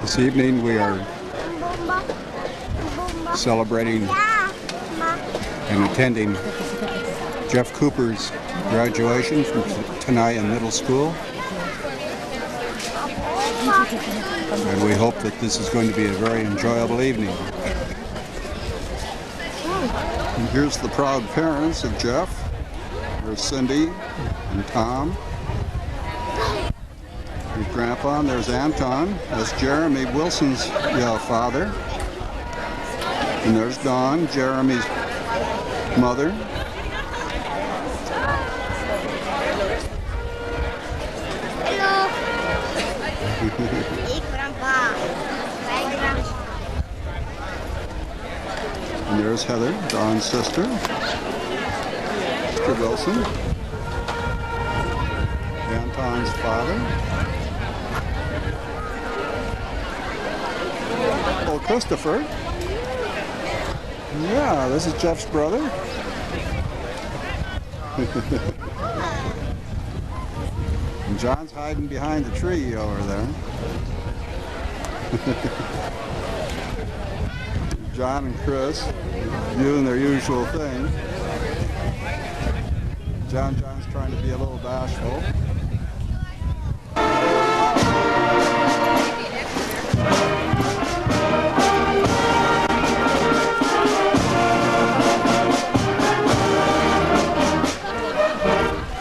This evening we are celebrating and attending Jeff Cooper's graduation from Tenaya Middle School. And we hope that this is going to be a very enjoyable evening. And here's the proud parents of Jeff. There's Cindy and Tom. There's Grandpa, and there's Anton. That's Jeremy Wilson's father. And there's Dawn, Jeremy's mother. Hello. Hey, Grandpa. Hi, Grandpa. And there's Heather, Dawn's sister. Mr. Wilson. Anton's father. Oh, Christopher. Yeah, this is Jeff's brother. And John's hiding behind the tree over there. John and Chris doing their usual thing. John's trying to be a little bashful.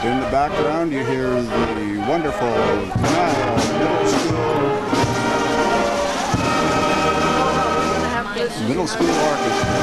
In the background you hear the wonderful Tenaya Middle School Orchestra.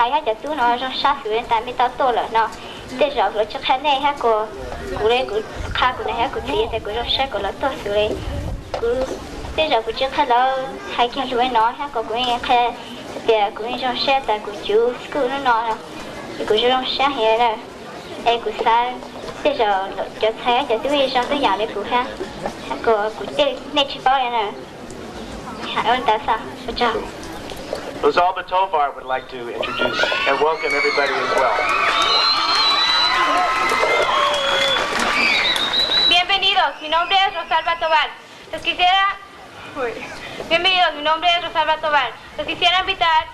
thay ha chả tu nó trong sát xử lên tại mi tao tô là nó để rồi rồi chắc hắn này ha cô đây cô khá cô này ha cô thì tại cô trong sát cô là tô xử lên cô để rồi cô chắc hắn là hay kia luôn nó ha cô nghe khai thì cô nghe trong sát tại cô chú school nó là cô trong sát hiện là em cô sai để rồi cho thấy cho tôi trong tới nhà để phụ ha cô để chỉ bảo này nè hạ ơn ta sao chào. Rosalba Tovar would like to introduce and welcome everybody as well. Bienvenidos, mi nombre es Rosalba Tovar. Les quisiera... Bienvenidos, mi nombre es Rosalba Tovar. Les quisiera invitar...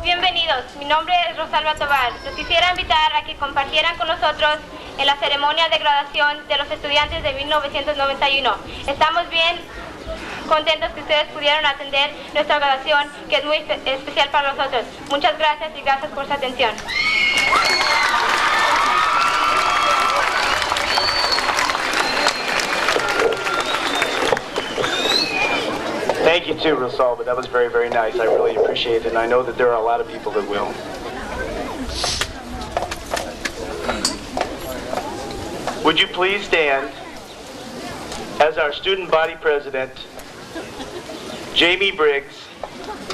Bienvenidos, mi nombre es Rosalba Tovar. Los quisiera invitar a que compartieran con nosotros en la ceremonia de graduación de los estudiantes de 1991. Estamos bien contentos que ustedes pudieron atender nuestra graduación, que es muy especial para nosotros. Muchas gracias y gracias por su atención. Thank you too, Rosalba. That was very, very nice. I really appreciate it, and I know that there are a lot of people that will. Would you please stand as our student body president, Jamie Briggs,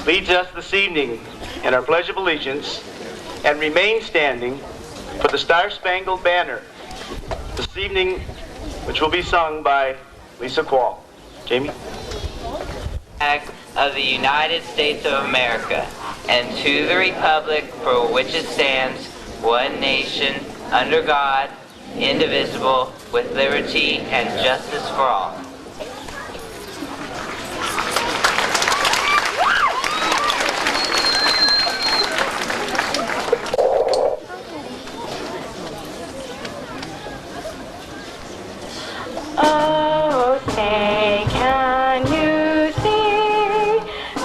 leads us this evening in our Pledge of Allegiance, and remain standing for the Star-Spangled Banner this evening, which will be sung by Lisa Quall. Jamie? Flag of the United States of America, and to the republic for which it stands, one nation, under God, indivisible, with liberty and justice for all. Oh, say, can you see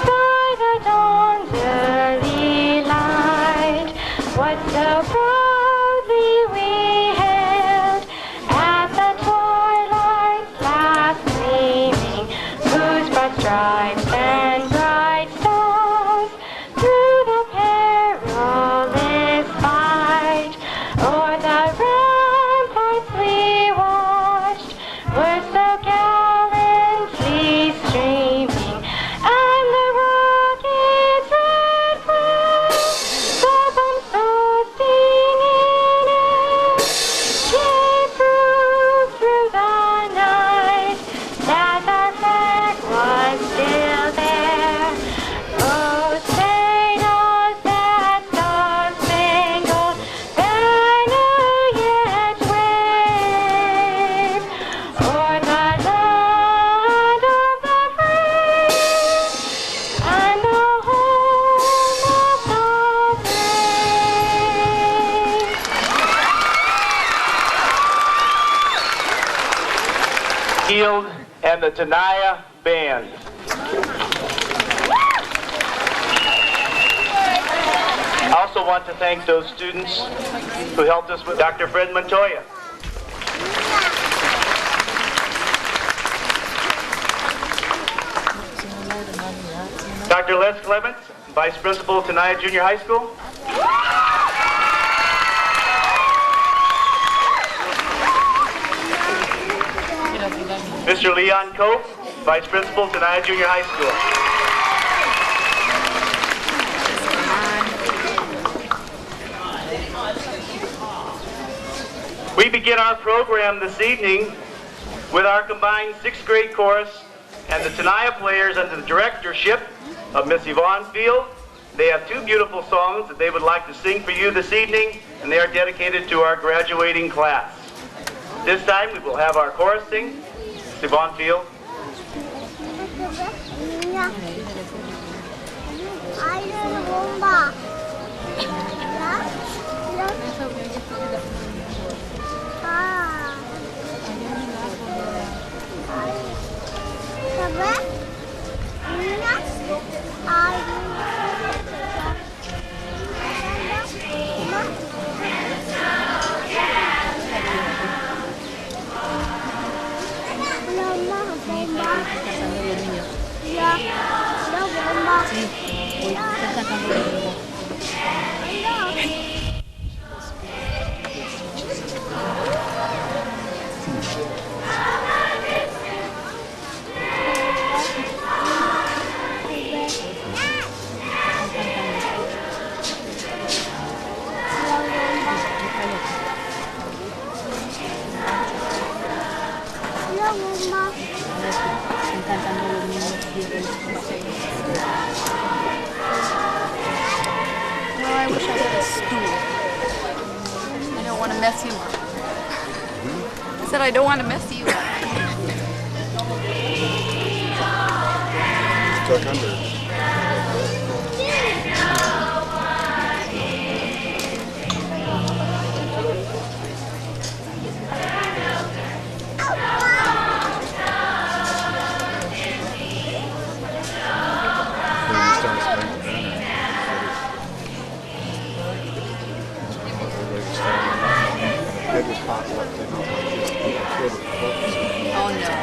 by the dawn's early light what so proudly we hailed at the twilight's last gleaming, whose broad stripes and bright stars through the perilous fight o'er the ramparts we watched were so gallantly streaming, and the rocket's red flame, the bombs bursting in air, gave proof through the night that our flag was still there. Oh, say does that star-spangled banner yet wave o'er the land of the free and the home of the brave? Field and the Tenaya Band. I also want to thank those students who helped us with Dr. Fred Montoya. Dr. Les Clements, Vice Principal of Tenaya Jr High School. Mr. Leon Cope, Vice Principal, Tenaya Jr High School. We begin our program this evening with our combined 6th grade chorus and the Tenaya players under the directorship of Miss Yvonne Field. They have 2 beautiful songs that they would like to sing for you this evening, and they are dedicated to our graduating class. This time we will have our chorus sing. Miss Yvonne Field. Mama, mess you up. I said I don't want to mess you up. Tuck under. Oh no.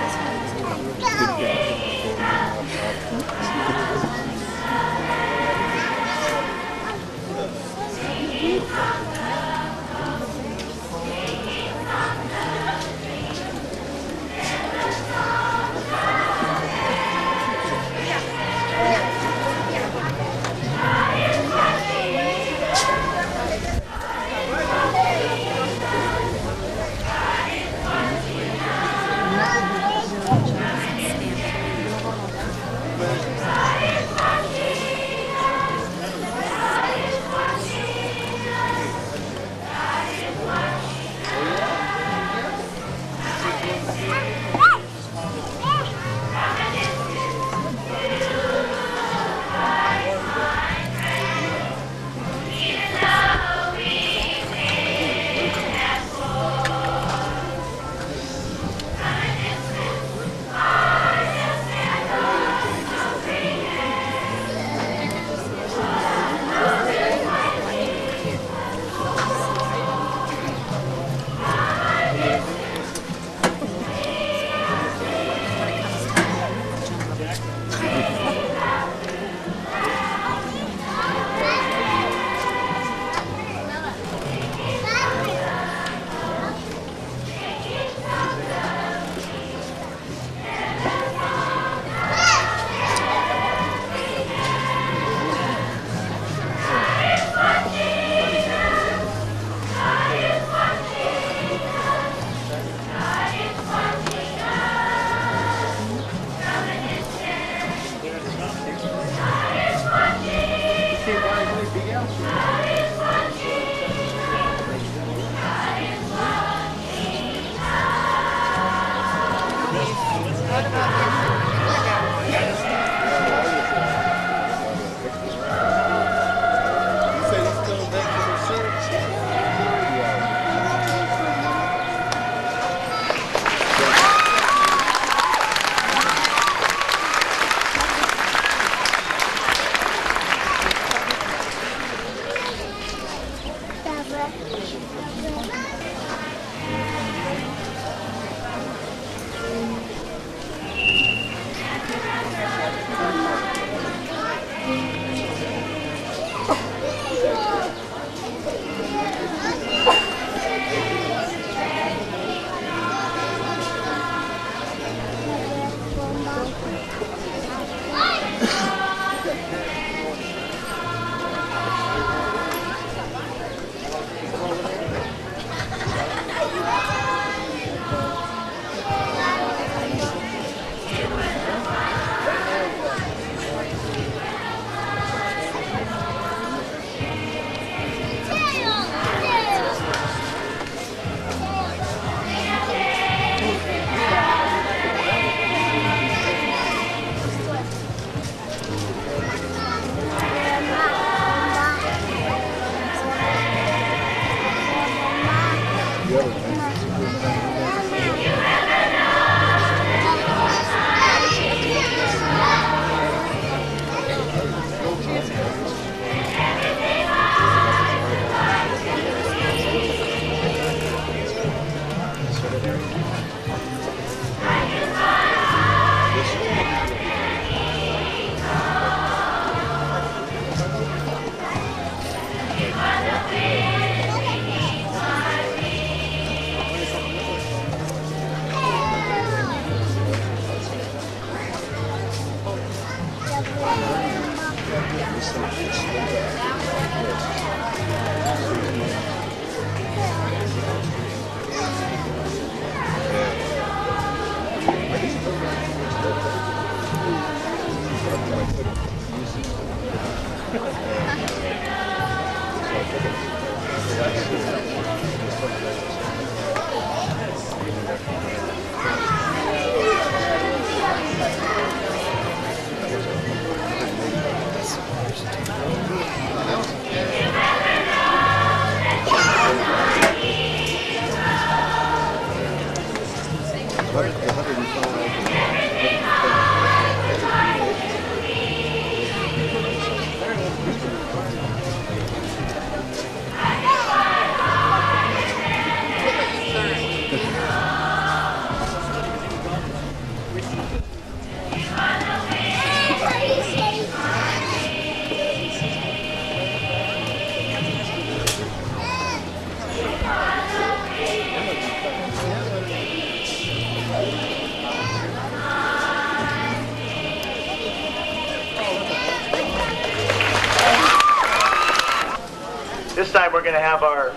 This time we're going to have our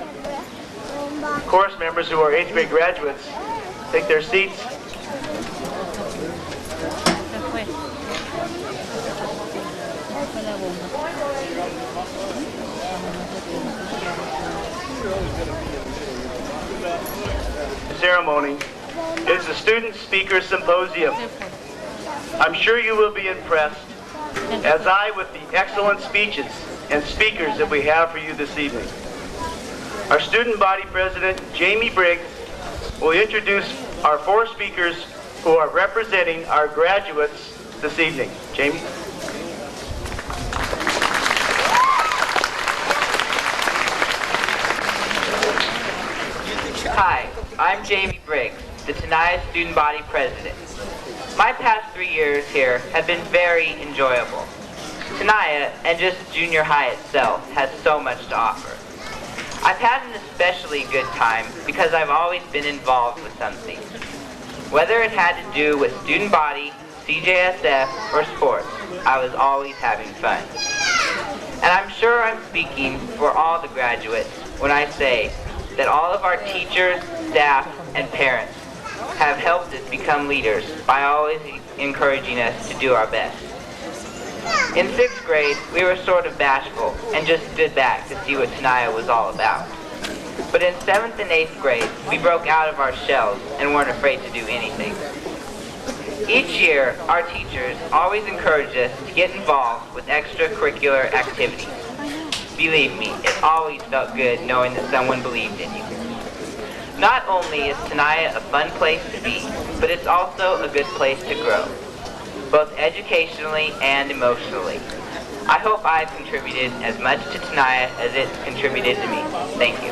course members who are 8th grade graduates take their seats. Ceremony is the Student Speaker Symposium. I'm sure you will be impressed, as I, with the excellent speeches and speakers that we have for you this evening. Our student body president, Jamie Briggs, will introduce our 4 speakers who are representing our graduates this evening. Jamie? Hi, I'm Jamie Briggs, the Tenaya student body president. My past 3 years here have been very enjoyable. Tenaya, and just junior high itself, has so much to offer. I've had an especially good time because I've always been involved with something. Whether it had to do with student body, CJSF, or sports, I was always having fun. And I'm sure I'm speaking for all the graduates when I say that all of our teachers, staff, and parents have helped us become leaders by always encouraging us to do our best. In 6th grade, we were sort of bashful and just stood back to see what Tenaya was all about. But in 7th and 8th grade, we broke out of our shells and weren't afraid to do anything. Each year, our teachers always encouraged us to get involved with extracurricular activities. Believe me, it always felt good knowing that someone believed in you. Not only is Tenaya a fun place to be, but it's also a good place to grow, both educationally and emotionally. I hope I've contributed as much to Tenaya as it's contributed to me. Thank you.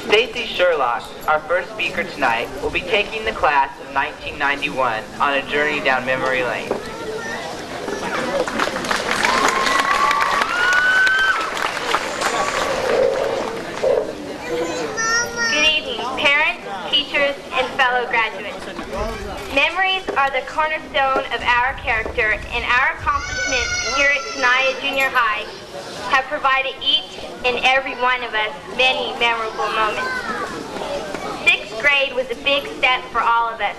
Stacy Sherlock, our first speaker tonight, will be taking the class of 1991 on a journey down memory lane. Good evening, parents, teachers, and fellow graduates. Memories are the cornerstone of our character, and our accomplishments here at Tenaya Jr High have provided each and every one of us many memorable moments. 6th grade was a big step for all of us.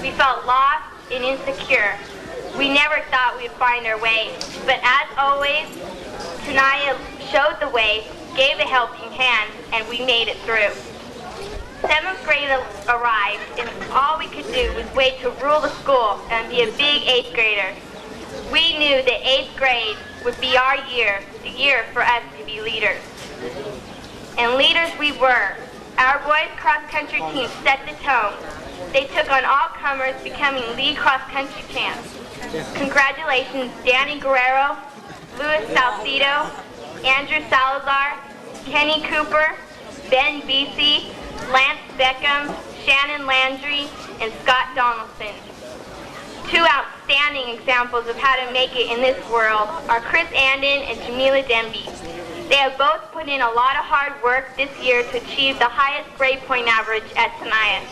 We felt lost and insecure. We never thought we'd find our way, but as always, Tenaya showed the way, gave a helping hand, and we made it through. 7th grade arrived, and all we could do was wait to rule the school and be a big 8th grader. We knew that 8th grade would be our year, the year for us to be leaders. And leaders we were. Our boys cross-country team set the tone. They took on all comers, becoming league cross-country champs. Congratulations, Danny Guerrero, Louis Salcido, Andrew Salazar, Kenny Cooper, Ben Beasy, Lance Beckham, Shannon Landry, and Scott Donaldson. 2 outstanding examples of how to make it in this world are Chris Andon and Jamila Demby. They have both put in a lot of hard work this year to achieve the highest grade point average at Tenaya.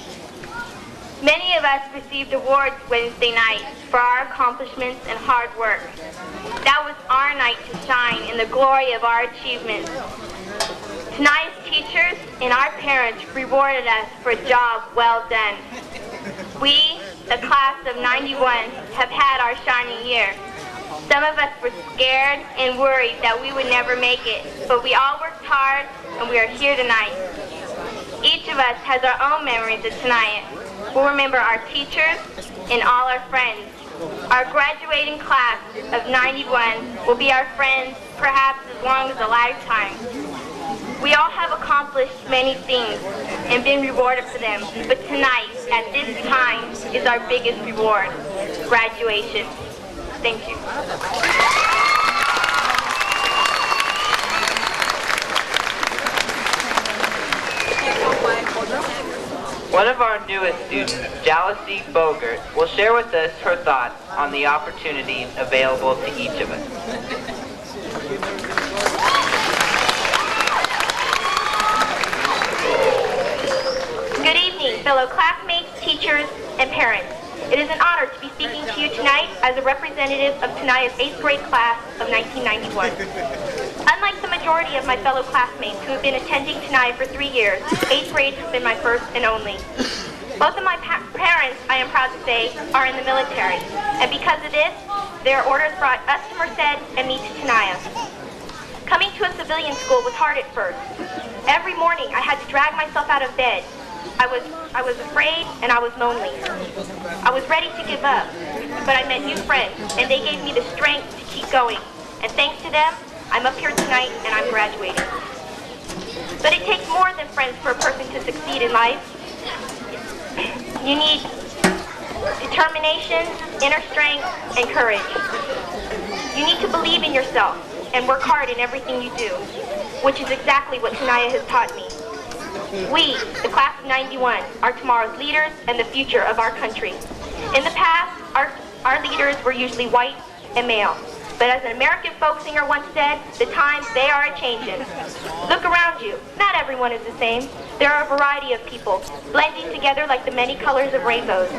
Many of us received awards Wednesday night for our accomplishments and hard work. That was our night to shine in the glory of our achievements. Tenaya's teachers and our parents rewarded us for a job well done. We, the class of 91, have had our shining year. Some of us were scared and worried that we would never make it, but we all worked hard and we are here tonight. Each of us has our own memories of Tenaya. We'll remember our teachers and all our friends. Our graduating class of 91 will be our friends perhaps as long as a lifetime. We all have accomplished many things and been rewarded for them, but tonight, at this time, is our biggest reward, graduation. Thank you. One of our newest students, Jalasy Bogert, will share with us her thoughts on the opportunities available to each of us. Good evening, fellow classmates, teachers, and parents. It is an honor to be speaking to you tonight as a representative of Tenaya's 8th grade class of 1991. Unlike the majority of my fellow classmates who have been attending Tenaya for 3 years, 8th grade has been my first and only. Both of my parents, I am proud to say, are in the military, and because of this, their orders brought us to Merced and me to Tenaya. Coming to a civilian school was hard at first. Every morning I had to drag myself out of bed. I was afraid and I was lonely. I was ready to give up, but I met new friends and they gave me the strength to keep going. And thanks to them, I'm up here tonight and I'm graduating. But it takes more than friends for a person to succeed in life. You need determination, inner strength, and courage. You need to believe in yourself and work hard in everything you do, which is exactly what Tenaya has taught me. We, the class of 91, are tomorrow's leaders and the future of our country. In the past, our leaders were usually white and male. But as an American folk singer once said, the times, they are a-changin'. Look around you. Not everyone is the same. There are a variety of people, blending together like the many colors of rainbows.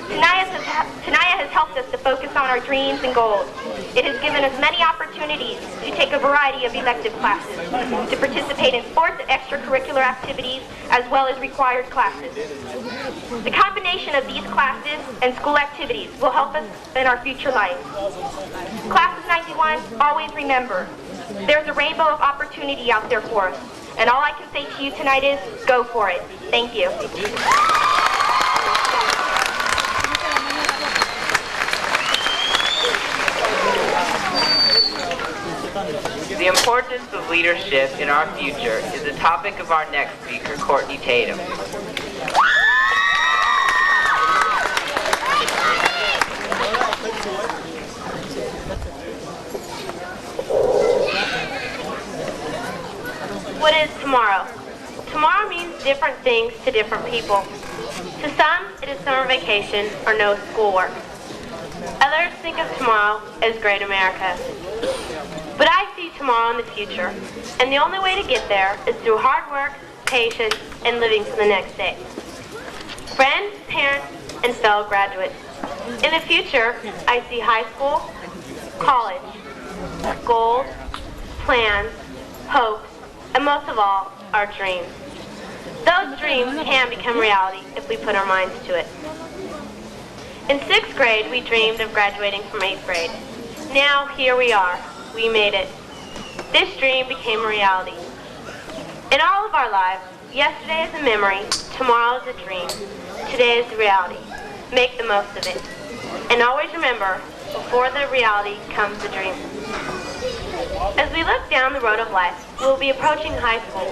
Tenaya has helped us to focus on our dreams and goals. It has given us many opportunities to take a variety of elective classes, to participate in sports and extracurricular activities, as well as required classes. The combination of these classes and school activities will help us in our future life. Class of 91, always remember, there's a rainbow of opportunity out there for us. And all I can say to you tonight is, go for it. Thank you. The importance of leadership in our future is the topic of our next speaker, Courtney Tatum. What is tomorrow? Tomorrow means different things to different people. To some, it is summer vacation or no schoolwork. Others think of tomorrow as Great America. But I see tomorrow in the future, and the only way to get there is through hard work, patience, and living for the next day. Friends, parents, and fellow graduates. In the future, I see high school, college, goals, plans, hopes, and most of all, our dreams. Those dreams can become reality if we put our minds to it. In 6th grade, we dreamed of graduating from 8th grade. Now, here we are. We made it. This dream became a reality. In all of our lives, yesterday is a memory, tomorrow is a dream, today is the reality. Make the most of it. And always remember, before the reality comes the dream. As we look down the road of life, we will be approaching high school,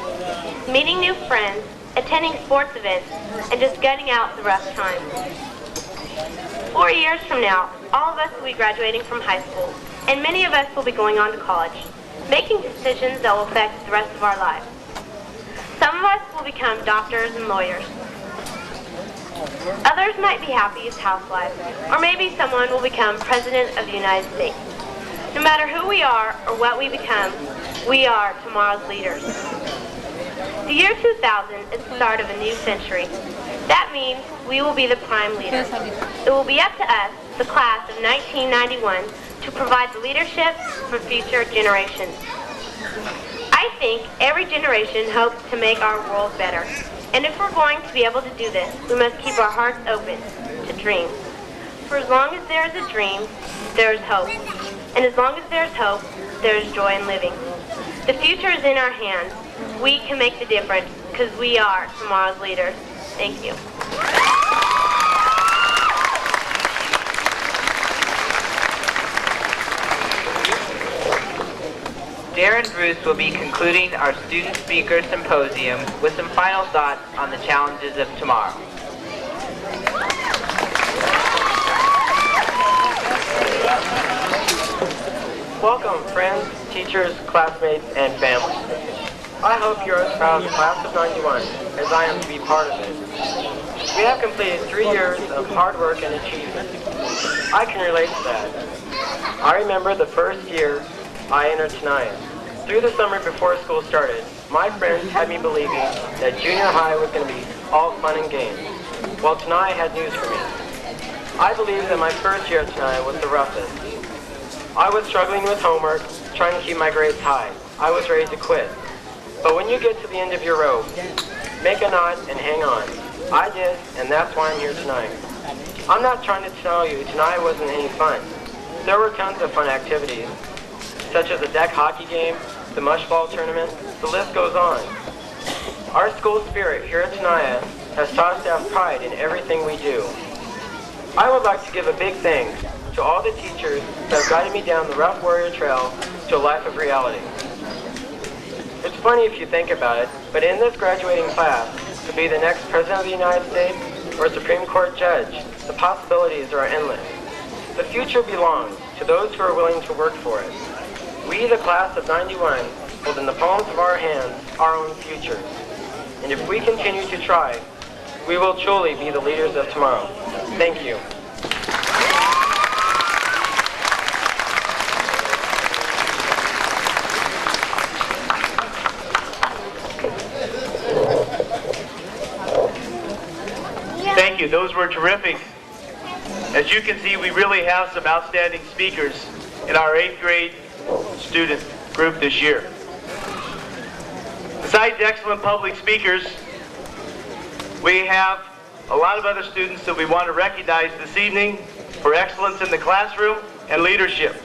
meeting new friends, attending sports events, and just getting out the rough times. 4 years from now, all of us will be graduating from high school, and many of us will be going on to college, making decisions that will affect the rest of our lives. Some of us will become doctors and lawyers. Others might be happy as housewives, or maybe someone will become President of the United States. No matter who we are or what we become, we are tomorrow's leaders. The year 2000 is the start of a new century. That means we will be the prime leaders. It will be up to us, the class of 1991, to provide the leadership for future generations. I think every generation hopes to make our world better, And if we're going to be able to do this, we must keep our hearts open to dreams. For as long as there is a dream, there is hope. And as long as there is hope, there is joy in living. The future is in our hands. We can make the difference because we are tomorrow's leaders. Thank you. Darren Bruce will be concluding our Student Speaker Symposium with some final thoughts on the challenges of tomorrow. Welcome, friends, teachers, classmates, and family. I hope you're as proud of the class of 91 as I am to be part of it. We have completed 3 years of hard work and achievement. I can relate to that. I remember the first year I entered Tenaya. Through the summer before school started, my friends had me believing that junior high was going to be all fun and games. Well, Tenaya had news for me. I believe that my first year at Tenaya was the roughest. I was struggling with homework, trying to keep my grades high. I was ready to quit. But when you get to the end of your rope, make a knot and hang on. I did, and that's why I'm here tonight. I'm not trying to tell you Tenaya wasn't any fun. There were tons of fun activities, such as a deck hockey game, the mush ball tournament, the list goes on. Our school spirit here at Tenaya has taught us to have pride in everything we do. I would like to give a big thanks to all the teachers that have guided me down the rough warrior trail to a life of reality. It's funny if you think about it, but in this graduating class, to be the next President of the United States or Supreme Court judge, the possibilities are endless. The future belongs to those who are willing to work for it. We, the class of 91, hold in the palms of our hands our own futures. And if we continue to try, we will truly be the leaders of tomorrow. Thank you. Thank you. Those were terrific. As you can see, we really have some outstanding speakers in our 8th grade student group this year. Besides excellent public speakers, we have a lot of other students that we want to recognize this evening for excellence in the classroom and leadership.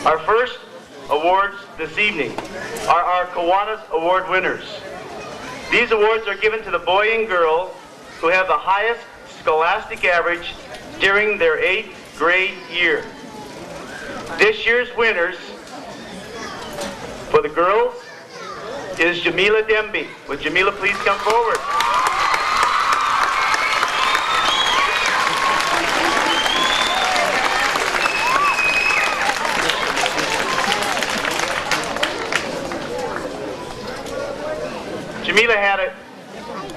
Our first awards this evening are our Kiwanis Award winners. These awards are given to the boy and girl who have the highest scholastic average during their 8th grade year. This year's winners for the girls is Jamila Demby. Would Jamila please come forward? Jamila had a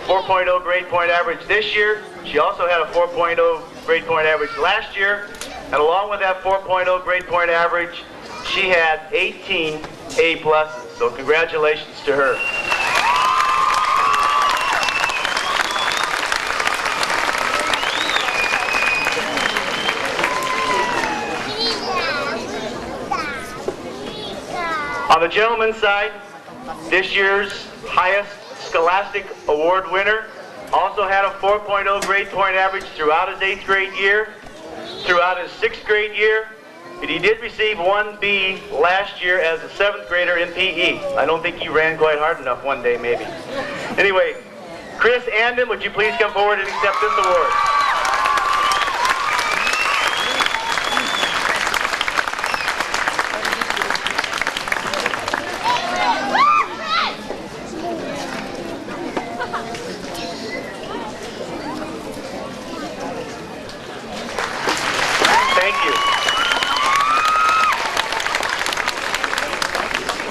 4.0 grade point average this year. She also had a 4.0 grade point average last year. And along with that 4.0 grade point average, she had 18 A pluses. So congratulations to her. On the gentleman's side, this year's highest Scholastic Award winner also had a 4.0 grade point average throughout his 8th grade year, throughout his 6th grade year, and he did receive 1B last year as a 7th grader in PE. I don't think he ran quite hard enough one day, maybe. Anyway, Chris Andon, would you please come forward and accept this award?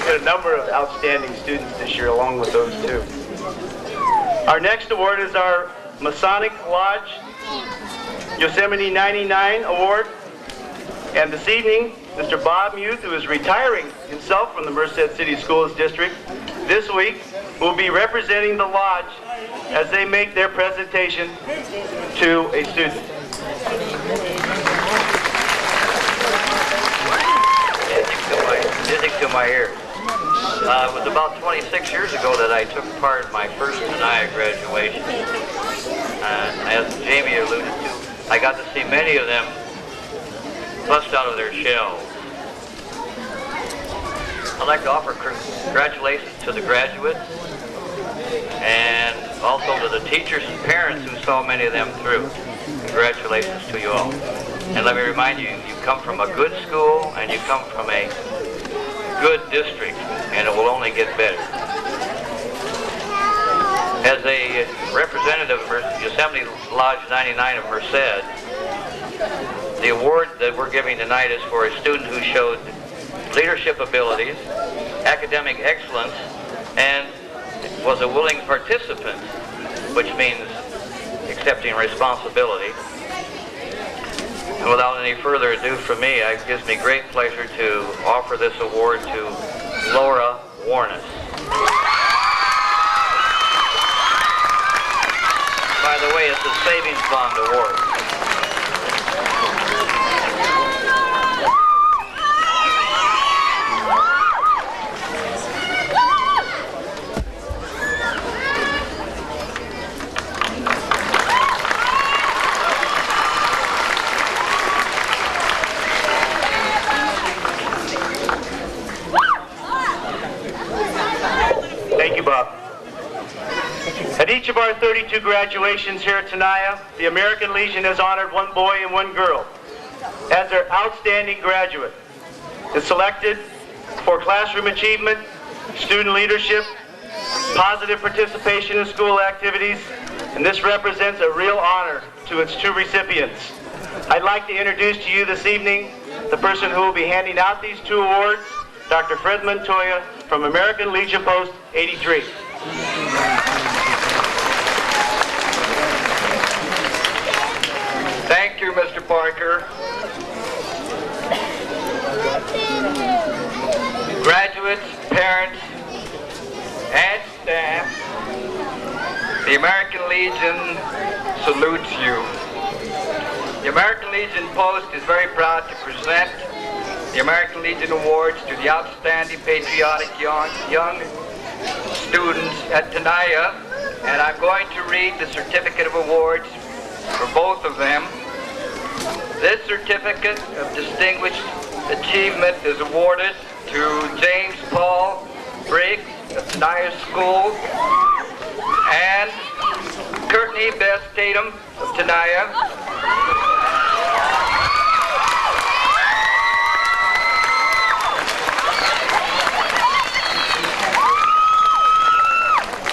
A number of outstanding students this year along with those two. Our next award is our Masonic Lodge Yosemite 99 Award. And this evening, Mr. Bob Muth, who is retiring himself from the Merced City Schools District this week, will be representing the lodge as they make their presentation to a student. Music to my ears. It was about 26 years ago that I took part in my first Tenaya graduation. As Jamie alluded to, I got to see many of them bust out of their shells. I'd like to offer congratulations to the graduates and also to the teachers and parents who saw many of them through. Congratulations to you all. And let me remind you, you come from a good school and you come from a good district, and it will only get better. As a representative of the Assembly Lodge 99 of Merced, the award that we're giving tonight is for a student who showed leadership abilities, academic excellence, and was a willing participant, which means accepting responsibility. And without any further ado from me, it gives me great pleasure to offer this award to Laura Warnes. By the way, it's a savings bond award. Thank you, Bob. At each of our 32 graduations here at Tenaya, the American Legion has honored one boy and one girl as their outstanding graduate. It's selected for classroom achievement, student leadership, positive participation in school activities, and this represents a real honor to its two recipients. I'd like to introduce to you this evening the person who will be handing out these two awards, Dr. Fred Montoya from American Legion Post 83. Thank you, Mr. Parker. Graduates, parents, and staff, the American Legion salutes you. The American Legion Post is very proud to present the American Legion Awards to the outstanding patriotic young students at Tenaya, and I'm going to read the certificate of awards for both of them. This certificate of distinguished achievement is awarded to James Paul Briggs of Tenaya School and Courtney Bess Tatum of Tenaya.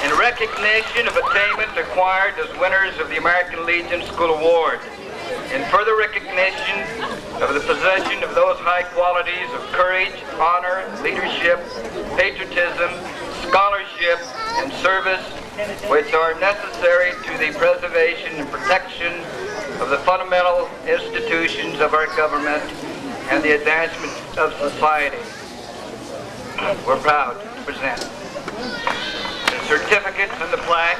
In recognition of attainment acquired as winners of the American Legion School Award. In further recognition of the possession of those high qualities of courage, honor, leadership, patriotism, scholarship, and service which are necessary to the preservation and protection of the fundamental institutions of our government and the advancement of society. We're proud to present the certificates and the plaque.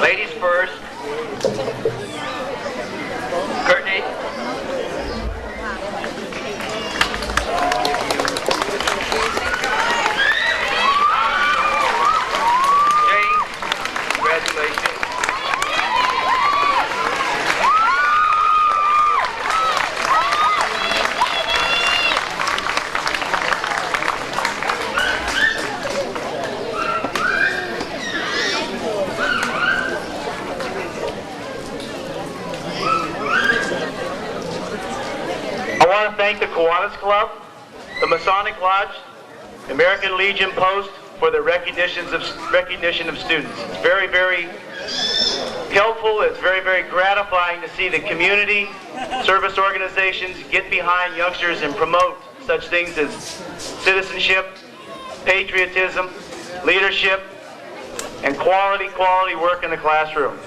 Ladies first. Courtney. James, congratulations. I want to thank the Kiwanis Club, the Masonic Lodge, American Legion Post for the recognition of students. It's very, very helpful. It's very, very gratifying to see the community, service organizations get behind youngsters and promote such things as citizenship, patriotism, leadership, and quality work in the classroom.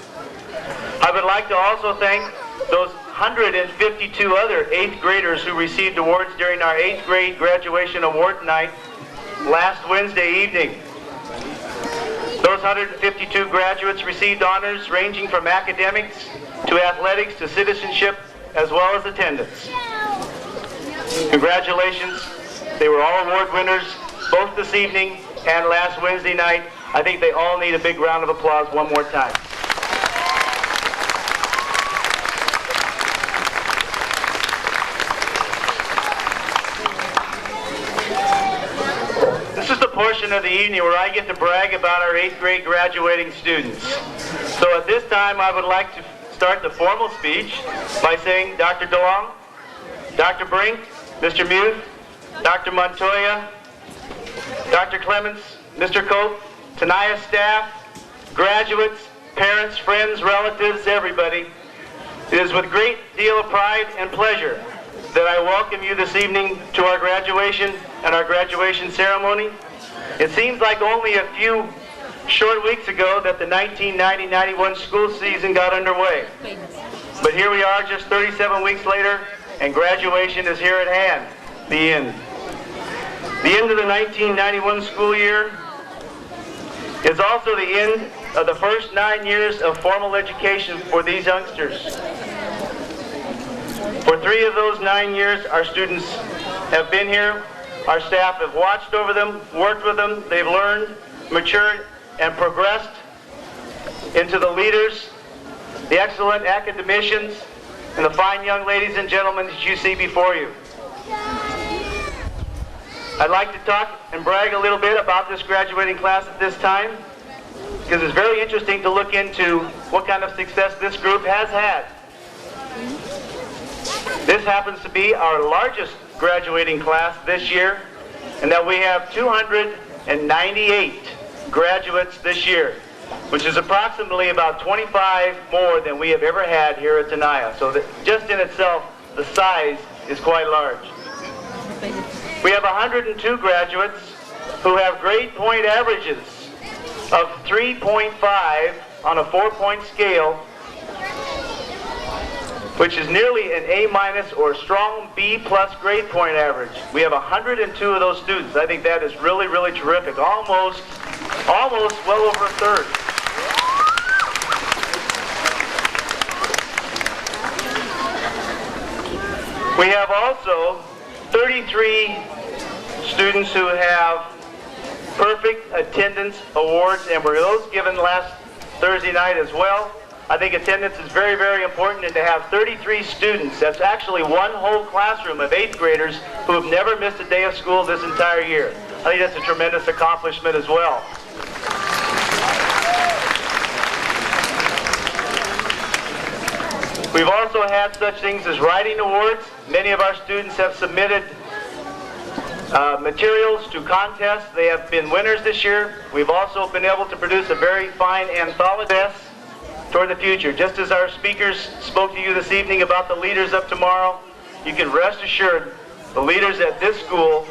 I would like to also thank those 152 other 8th graders who received awards during our 8th grade graduation award night last Wednesday evening. Those 152 graduates received honors ranging from academics to athletics to citizenship as well as attendance. Congratulations. They were all award winners both this evening and last Wednesday night. I think they all need a big round of applause one more time. This is the portion of the evening where I get to brag about our 8th grade graduating students. So at this time, I would like to start the formal speech by saying Dr. DeLong, Dr. Brink, Mr. Muth, Dr. Montoya, Dr. Clements, Mr. Cope, Tenaya staff, graduates, parents, friends, relatives, everybody. It is with a great deal of pride and pleasure that I welcome you this evening to our graduation and our graduation ceremony. It seems like only a few short weeks ago that the 1990-91 school season got underway. But here we are just 37 weeks later, and graduation is here at hand, the end. The end of the 1991 school year is also the end of the first 9 years of formal education for these youngsters. For 3 of those 9 years, our students have been here. Our staff have watched over them, worked with them. They've learned, matured, and progressed into the leaders, the excellent academicians, and the fine young ladies and gentlemen that you see before you. I'd like to talk and brag a little bit about this graduating class at this time, because it's very interesting to look into what kind of success this group has had. This happens to be our largest graduating class this year, and that we have 298 graduates this year, which is approximately about 25 more than we have ever had here at Tenaya. So that just in itself, the size is quite large. We have 102 graduates who have grade point averages of 3.5 on a 4-point scale, which is nearly an A- or strong B+ grade point average. We have 102 of those students. I think that is really, really terrific. Almost well over a third. We have also 33 students who have perfect attendance awards, and were those given last Thursday night as well. I think attendance is very, very important, and to have 33 students, that's actually one whole classroom of 8th graders who have never missed a day of school this entire year. I think that's a tremendous accomplishment as well. We've also had such things as writing awards. Many of our students have submitted materials to contests. They have been winners this year. We've also been able to produce a very fine anthology toward the future. Just as our speakers spoke to you this evening about the leaders of tomorrow, you can rest assured the leaders at this school,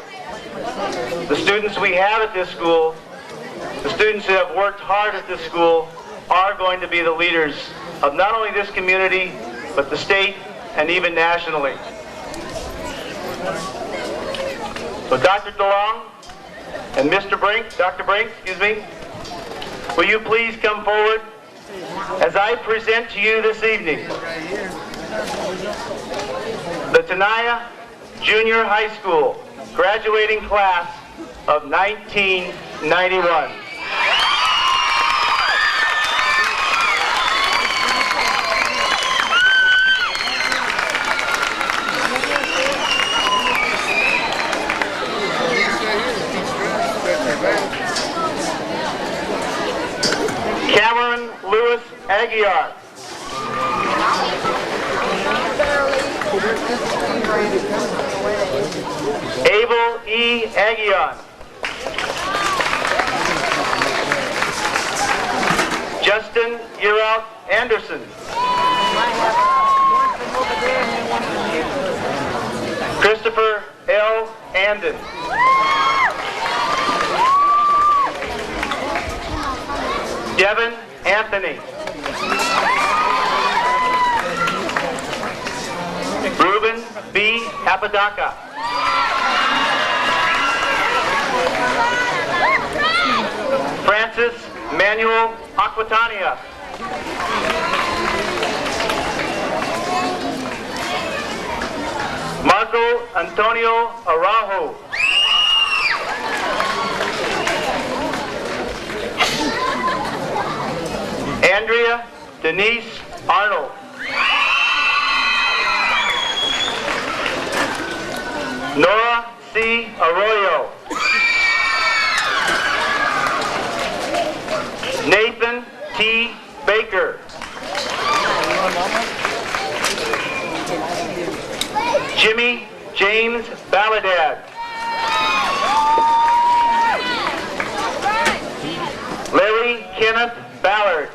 the students we have at this school, the students who have worked hard at this school are going to be the leaders of not only this community, but the state and even nationally. So Dr. DeLong and Mr. Brink, Dr. Brink, excuse me, will you please come forward as I present to you this evening the Tenaya Junior High School graduating class of 1991. Cameron Lewis Aguiar. Abel E. Aguiar. Justin Yerout Anderson. Christopher L. Anden. Devin Anthony. Ruben B. Apodaca. Francis Manuel Aquitania. Marco Antonio Araujo. Andrea Denise Arnold. Nora C. Arroyo. Nathan T. Baker. Jimmy James Balladad. Larry Kenneth Ballard.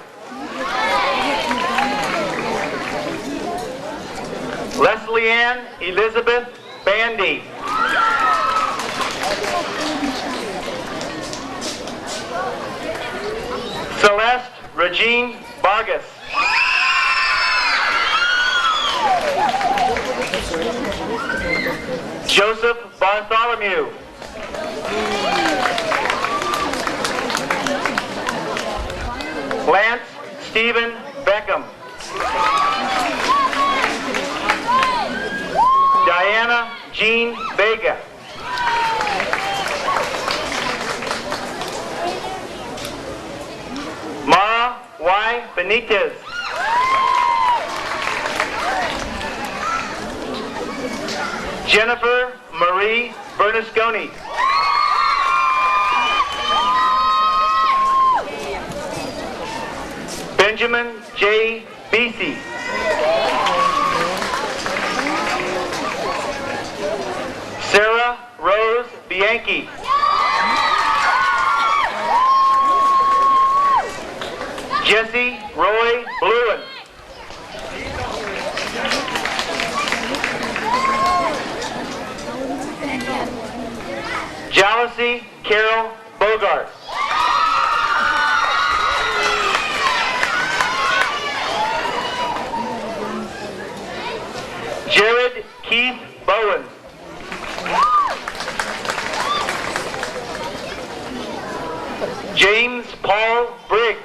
Leslie Ann Elizabeth Bandy. Celeste Regine Vargas. Joseph Bartholomew. Lance Stephen Beckham. Diana Jean Vega. Mara Y. Benitez. Jennifer Marie Bernasconi. Benjamin J. Beasy. Sarah Rose Bianchi. Jesse Roy Bluen. Jealousy Carol Bogart. Jared Keith Bowen. James Paul Briggs.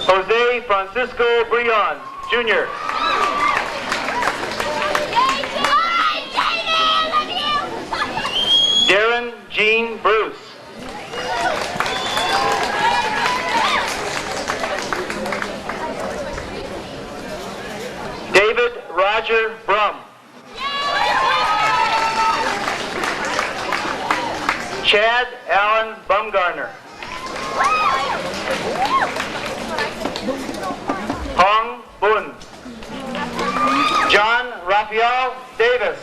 Jose Francisco Brion, Jr. Darren Jean Bruce. David Roger Brum. Chad Allen Bumgarner. Hong Bun. John Raphael Davis.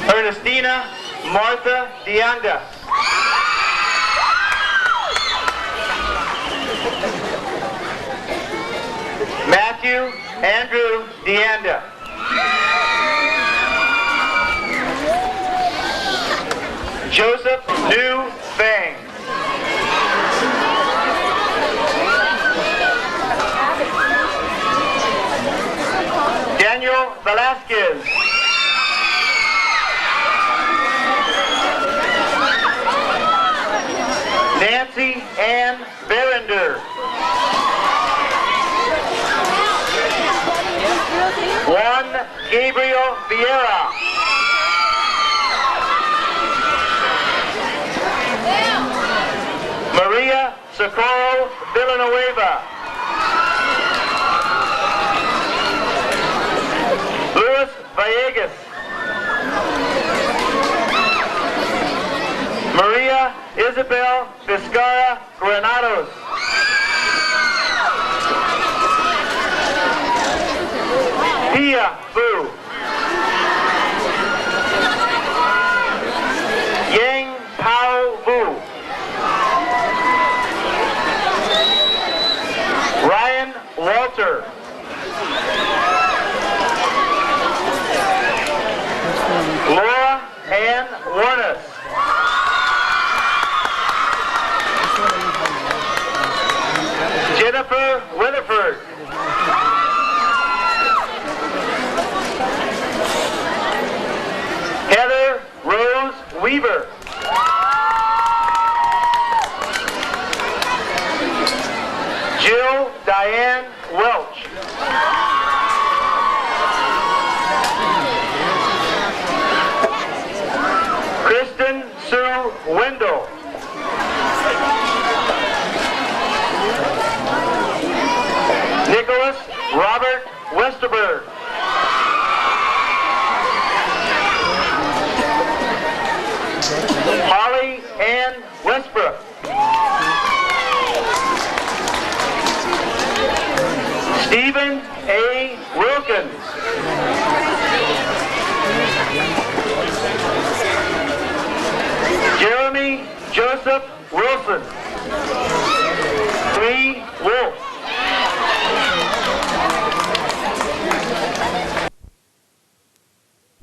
Ernestina Martha Deanda. Matthew Andrew Deanda. Joseph New Fang. Daniel Velasquez. Nancy Ann Berender. Juan Gabriel Vieira. Maria Socorro Villanueva. Luis Villegas. Maria Isabel Vizcarra Granados. Pia Fu. Yang Pao Vu. Ryan Walter. Laura Ann Warnes. Jennifer Winifred. Heather Rose Weaver. Jill Diane Welch. Kristen Sue Wendell. Nicholas Robert Westerberg. Holly Ann Westbrook. Stephen A. Wilkins. Jeremy Joseph Wilson.